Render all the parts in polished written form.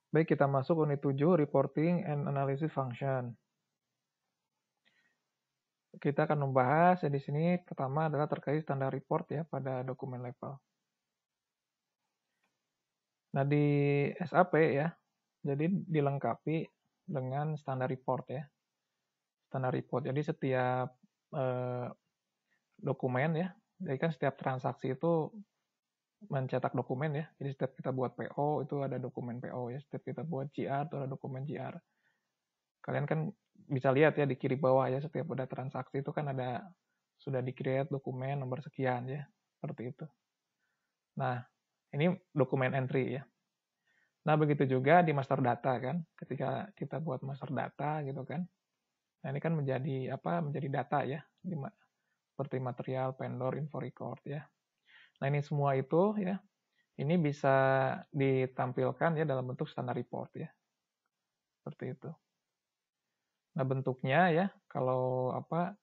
Baik, kita masuk unit 7, Reporting and Analysis Function. Kita akan membahas di sini pertama adalah terkait standar report ya pada dokumen level. Nah, di SAP ya, jadi dilengkapi dengan standar report ya. Standar report. Jadi setiap dokumen ya, jadi kan setiap transaksi itu mencetak dokumen ya. Jadi setiap kita buat PO itu ada dokumen PO ya. Setiap kita buat GR itu ada dokumen GR. Kalian kan bisa lihat ya di kiri bawah ya, setiap ada transaksi itu kan ada sudah di-create dokumen nomor sekian ya, seperti itu. Nah, ini dokumen entry ya. Nah, begitu juga di master data kan, ketika kita buat master data gitu kan. Nah, ini kan menjadi apa? Menjadi data ya, seperti material, vendor, info record ya. Nah, ini semua itu ya, ini bisa ditampilkan ya dalam bentuk standar report ya. Seperti itu. Nah, bentuknya ya, kalau apa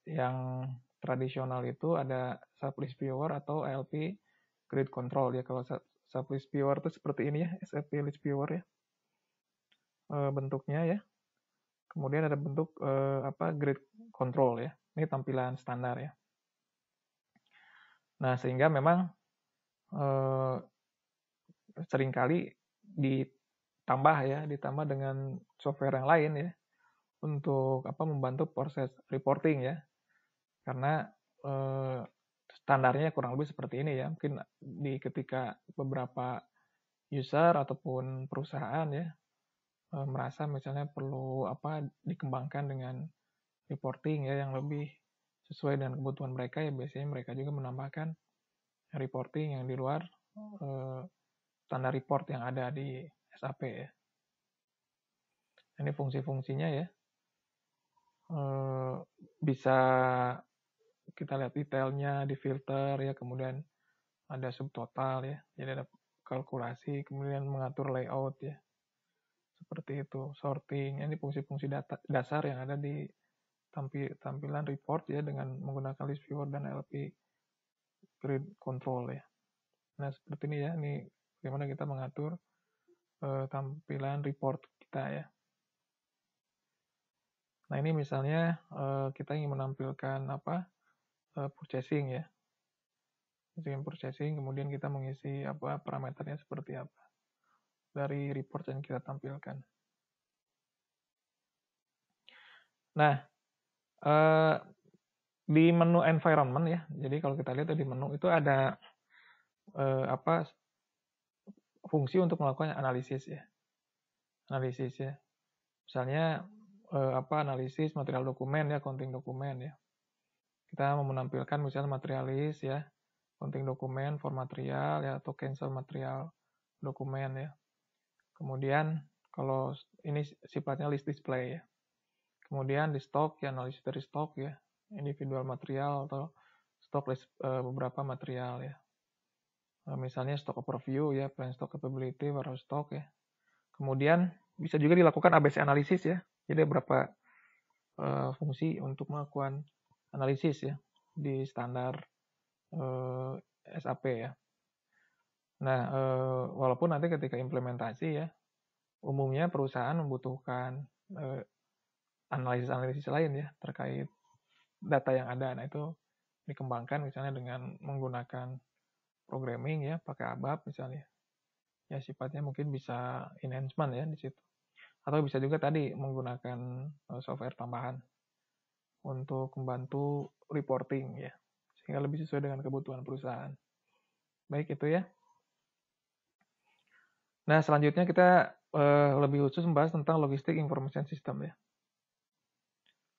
yang tradisional itu ada sublist viewer atau LP grid control ya. Kalau sublist viewer itu seperti ini ya, SFP list viewer ya bentuknya ya. Kemudian ada bentuk grid control ya. Ini tampilan standar ya. Nah, sehingga memang seringkali ditambah dengan software yang lain ya untuk membantu proses reporting ya. Karena standarnya kurang lebih seperti ini ya. Mungkin ketika beberapa user ataupun perusahaan ya merasa misalnya perlu dikembangkan dengan reporting ya yang lebih sesuai dengan kebutuhan mereka, ya biasanya mereka juga menambahkan reporting yang di luar standar report yang ada di SAP ya. Ini fungsi-fungsinya ya. Bisa kita lihat detailnya di filter ya, kemudian ada subtotal ya, jadi ada kalkulasi, kemudian mengatur layout ya, seperti itu, sorting. Ini fungsi-fungsi dasar yang ada di tampilan report ya dengan menggunakan list viewer dan LP grid control ya. Nah, seperti ini ya, ini bagaimana kita mengatur tampilan report kita ya. Nah, ini misalnya kita ingin menampilkan purchasing ya. Purchasing, kemudian kita mengisi parameternya seperti apa dari report yang kita tampilkan. Nah, di menu environment ya. Jadi kalau kita lihat di menu itu ada fungsi untuk melakukan analisis ya. Analisis ya. Misalnya analisis material dokumen ya, counting dokumen ya. Kita mau menampilkan misalnya materialis ya, counting dokumen for material ya, atau cancel material dokumen ya. Kemudian kalau ini sifatnya list display ya. Kemudian di stok ya, analisis dari stok ya, individual material atau stok list beberapa material ya. Misalnya stock overview ya, plan stock capability, warehouse stock ya. Kemudian bisa juga dilakukan ABC analisis ya. Jadi beberapa fungsi untuk melakukan analisis ya di standar SAP ya. Nah, walaupun nanti ketika implementasi ya, umumnya perusahaan membutuhkan analisis-analisis lain ya terkait data yang ada. Nah, itu dikembangkan misalnya dengan menggunakan programming ya, pakai ABAP misalnya. Ya, sifatnya mungkin bisa enhancement ya di situ. Atau bisa juga tadi menggunakan software tambahan untuk membantu reporting ya, sehingga lebih sesuai dengan kebutuhan perusahaan. Baik, itu ya. Nah, selanjutnya kita lebih khusus membahas tentang logistic information system ya.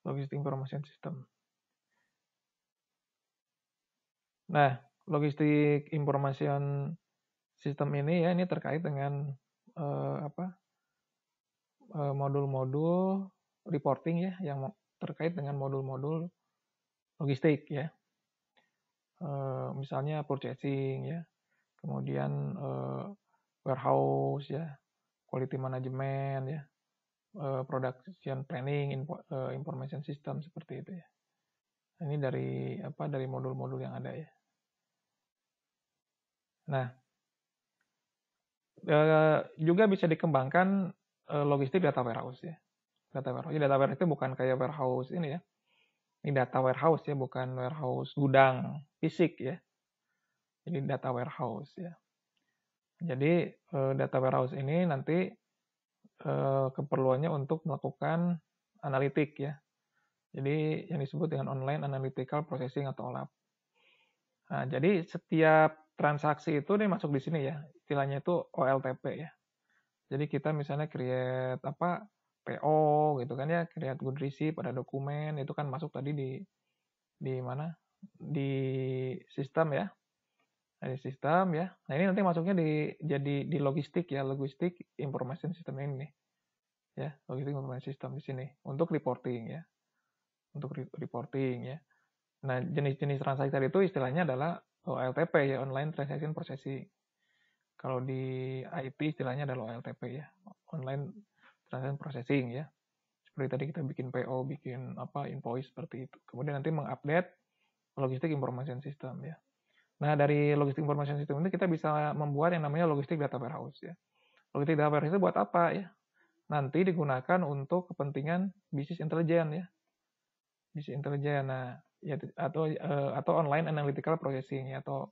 Logistic information system. Nah, logistic information system ini ya, ini terkait dengan modul-modul reporting ya, yang terkait dengan modul-modul logistik ya. Misalnya purchasing ya, kemudian warehouse ya, quality management ya, production planning, information system seperti itu ya. Ini dari modul-modul yang ada ya. Nah, Juga bisa dikembangkan logistik data warehouse ya. Data warehouse. Data warehouse itu bukan kayak warehouse ini ya. Ini data warehouse ya, bukan warehouse gudang fisik ya. Jadi data warehouse ya. Jadi data warehouse ini nanti keperluannya untuk melakukan analitik ya. Jadi yang disebut dengan online analytical processing atau OLAP. Nah, jadi setiap transaksi itu dia masuk di sini ya. Istilahnya itu OLTP ya. Jadi kita misalnya create apa PO gitu kan ya, create good receipt pada dokumen itu kan masuk tadi di mana? Di sistem ya. Nah, di sistem ya. Nah, ini nanti masuknya jadi di logistik ya, logistik information system ini nih. Ya, logistik information system di sini untuk reporting ya. Untuk reporting ya. Nah, jenis-jenis transaksi tadi itu istilahnya adalah OLTP ya, online transaction processing. Kalau di IT istilahnya adalah OLTP ya, online transaction processing ya. Seperti tadi kita bikin PO, bikin apa invoice seperti itu. Kemudian nanti mengupdate logistik information system ya. Nah, dari logistik information system ini kita bisa membuat yang namanya logistik data warehouse ya. Logistik data warehouse itu buat apa ya? Nanti digunakan untuk kepentingan bisnis intelijen ya. Bisnis intelijen. Nah, ya atau online analytical processing ya, atau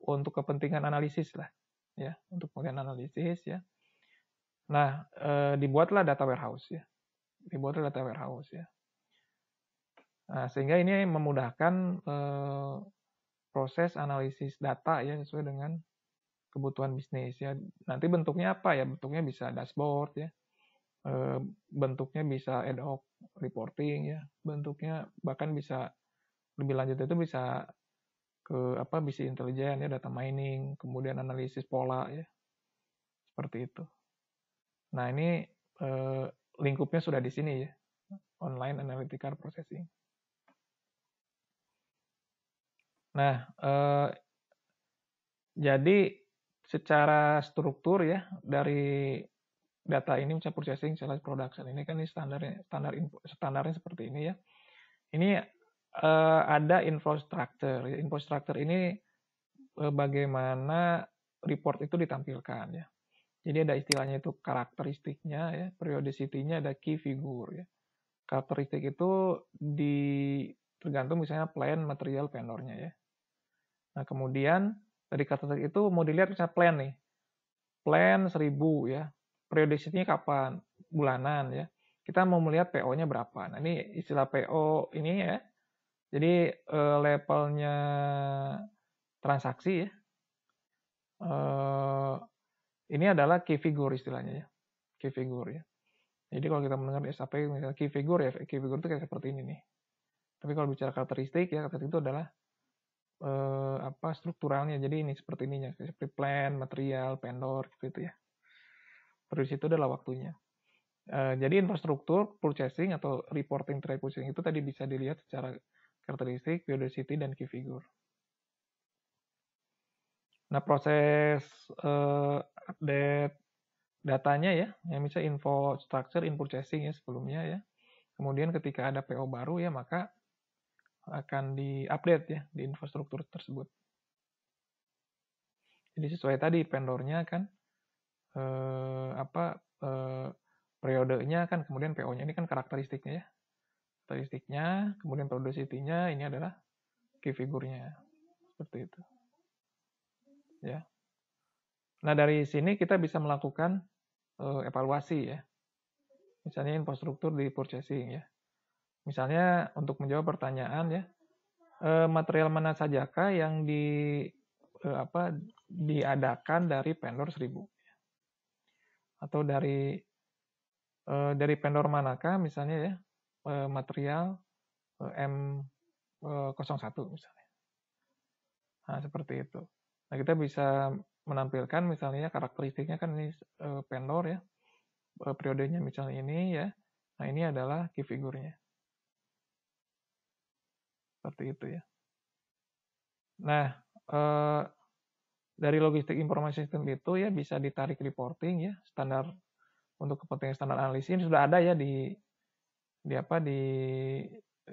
untuk kepentingan analisis lah ya, untuk kepentingan analisis ya. Nah, dibuatlah data warehouse ya. Dibuatlah data warehouse ya. Nah, sehingga ini memudahkan proses analisis data ya sesuai dengan kebutuhan bisnis ya. Nanti bentuknya apa ya? Bentuknya bisa dashboard ya. Bentuknya bisa ad hoc reporting ya. Bentuknya bahkan bisa lebih lanjut itu bisa ke apa bisnis intelijen ya, data mining, kemudian analisis pola ya. Seperti itu. Nah, ini lingkupnya sudah di sini ya. Online analytical processing. Nah, jadi secara struktur ya dari data ini misalnya purchasing, sales, production ini kan ini standarnya seperti ini ya. Ini ada infrastructure. Infrastructure ini bagaimana report itu ditampilkan ya. Jadi ada istilahnya itu karakteristiknya ya, periodicity-nya ada key figure ya. Karakteristik itu tergantung misalnya plan, material, vendornya ya. Nah, kemudian dari karakteristik itu mau dilihat misalnya plan nih. Plan 1000 ya. Periodicity-nya kapan? Bulanan ya. Kita mau melihat PO-nya berapa. Nah, ini istilah PO ini ya. Jadi levelnya transaksi ya. Ini adalah key figure istilahnya ya. Key figure ya. Jadi kalau kita mendengar SAP misalnya key figure ya, key figure itu kayak seperti ini nih. Tapi kalau bicara karakteristik ya, karakteristik itu adalah strukturalnya. Jadi ini seperti ininya, seperti plan, material, vendor gitu ya. Terus itu adalah waktunya. Jadi infrastruktur purchasing atau reporting trade purchasing itu tadi bisa dilihat secara karakteristik, periodicity, dan key figure. Nah, proses update datanya ya, yang misalnya info structure in purchasing ya sebelumnya ya. Kemudian ketika ada PO baru ya, maka akan diupdate ya di infrastruktur tersebut. Jadi sesuai tadi vendornya kan periodenya kan, kemudian PO-nya ini kan karakteristiknya ya. Karakteristiknya, kemudian periodicity-nya ini adalah key figure-nya. Seperti itu. Ya. Nah, dari sini kita bisa melakukan evaluasi ya. Misalnya infrastruktur di purchasing ya. Misalnya untuk menjawab pertanyaan ya, material mana sajakah yang diadakan dari vendor 1000 atau dari vendor manakah misalnya ya material M01 misalnya. Nah, seperti itu. Nah, kita bisa menampilkan misalnya karakteristiknya kan ini vendor ya, periodenya misalnya ini ya. Nah, ini adalah key figure-nya. Seperti itu ya. Nah, dari logistik information system itu ya bisa ditarik reporting ya, standar untuk kepentingan standar analisis ini sudah ada ya di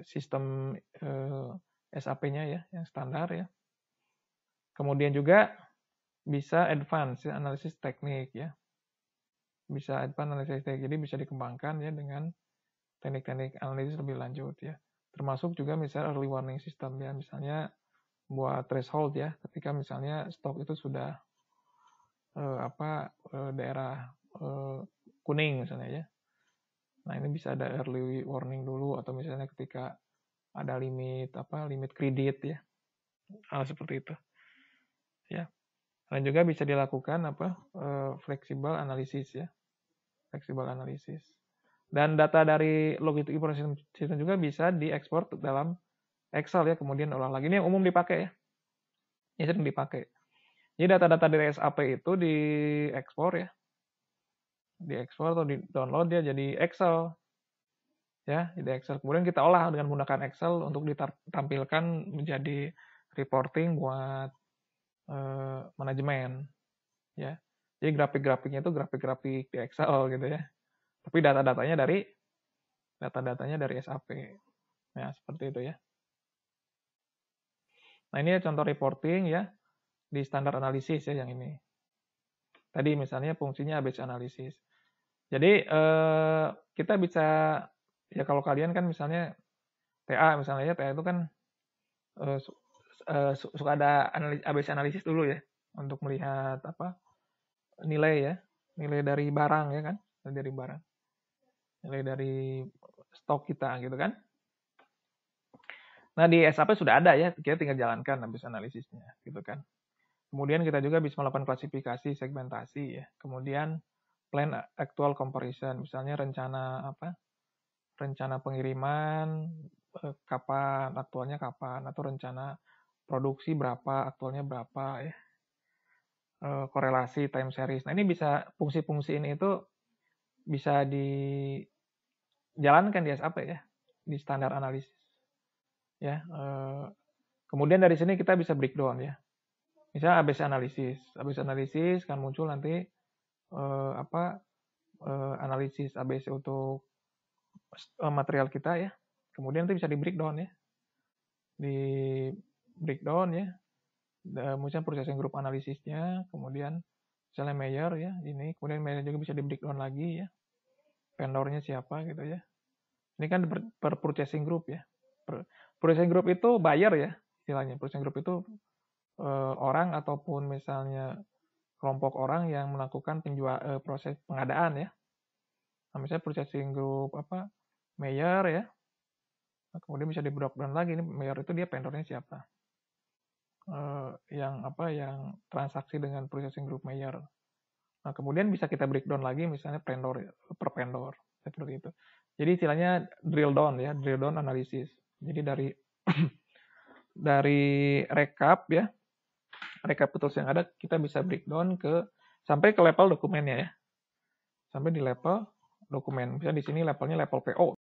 sistem SAP-nya ya yang standar ya. Kemudian juga bisa advance ya, analisis teknik ya. Bisa advance analisis teknik, jadi bisa dikembangkan ya dengan teknik-teknik analisis lebih lanjut ya. Termasuk juga misalnya early warning system ya, misalnya buat threshold ya, ketika misalnya stok itu sudah daerah kuning misalnya ya. Nah, ini bisa ada early warning dulu, atau misalnya ketika ada limit kredit ya. Hal seperti itu. Ya. Dan juga bisa dilakukan flexible analysis ya. Flexible analysis. Dan data dari logistic information system juga bisa diekspor dalam Excel ya, kemudian olah lagi. Ini yang umum dipakai ya. Ini sering dipakai. Jadi data-data dari SAP itu diekspor ya. Diekspor atau di-download dia jadi Excel. Ya, jadi Excel. Kemudian kita olah dengan menggunakan Excel untuk ditampilkan menjadi reporting buat manajemen. Ya. Jadi grafik-grafiknya itu grafik-grafik di Excel gitu ya. Tapi data-datanya dari SAP. Ya, seperti itu ya. Nah, ini contoh reporting ya di standar analisis ya yang ini. Tadi misalnya fungsinya ABC analisis. Jadi kita bisa ya, kalau kalian kan misalnya TA misalnya ya, TA itu kan suka ada ABC analisis dulu ya untuk melihat nilai ya, nilai dari barang ya kan, nilai dari stok kita gitu kan. Nah, di SAP sudah ada ya, kita tinggal jalankan ABC analisisnya gitu kan. Kemudian kita juga bisa melakukan klasifikasi, segmentasi ya. Kemudian plan actual comparison, misalnya rencana pengiriman kapan, aktualnya kapan, atau rencana produksi berapa, aktualnya berapa ya. Korelasi time series. Nah, ini bisa fungsi-fungsi ini itu bisa dijalankan di SAP ya, di standar analisis. Ya, kemudian dari sini kita bisa breakdown ya. Misalnya ABC analisis kan muncul nanti analisis ABC untuk material kita ya. Kemudian nanti bisa di breakdown ya. Di breakdown ya. Misalnya processing group analisisnya, kemudian misalnya Mayer ya, ini, kemudian Mayer juga bisa di breakdown lagi ya. Vendornya siapa gitu ya. Ini kan per purchasing group ya. Purchasing group itu buyer ya istilahnya. Purchasing group itu orang ataupun misalnya kelompok orang yang melakukan proses pengadaan ya. Nah, misalnya purchasing group Mayer ya. Nah, kemudian bisa di breakdown lagi, ini Mayer itu dia vendornya siapa. Yang transaksi dengan purchasing group Mayer. Nah, kemudian bisa kita breakdown lagi misalnya vendor per vendor seperti itu. Jadi istilahnya drill down ya, drill down analisis. Jadi dari rekap ya, rekap tools yang ada kita bisa breakdown sampai ke level dokumennya ya. Sampai di level dokumen. Misalnya di sini levelnya level PO.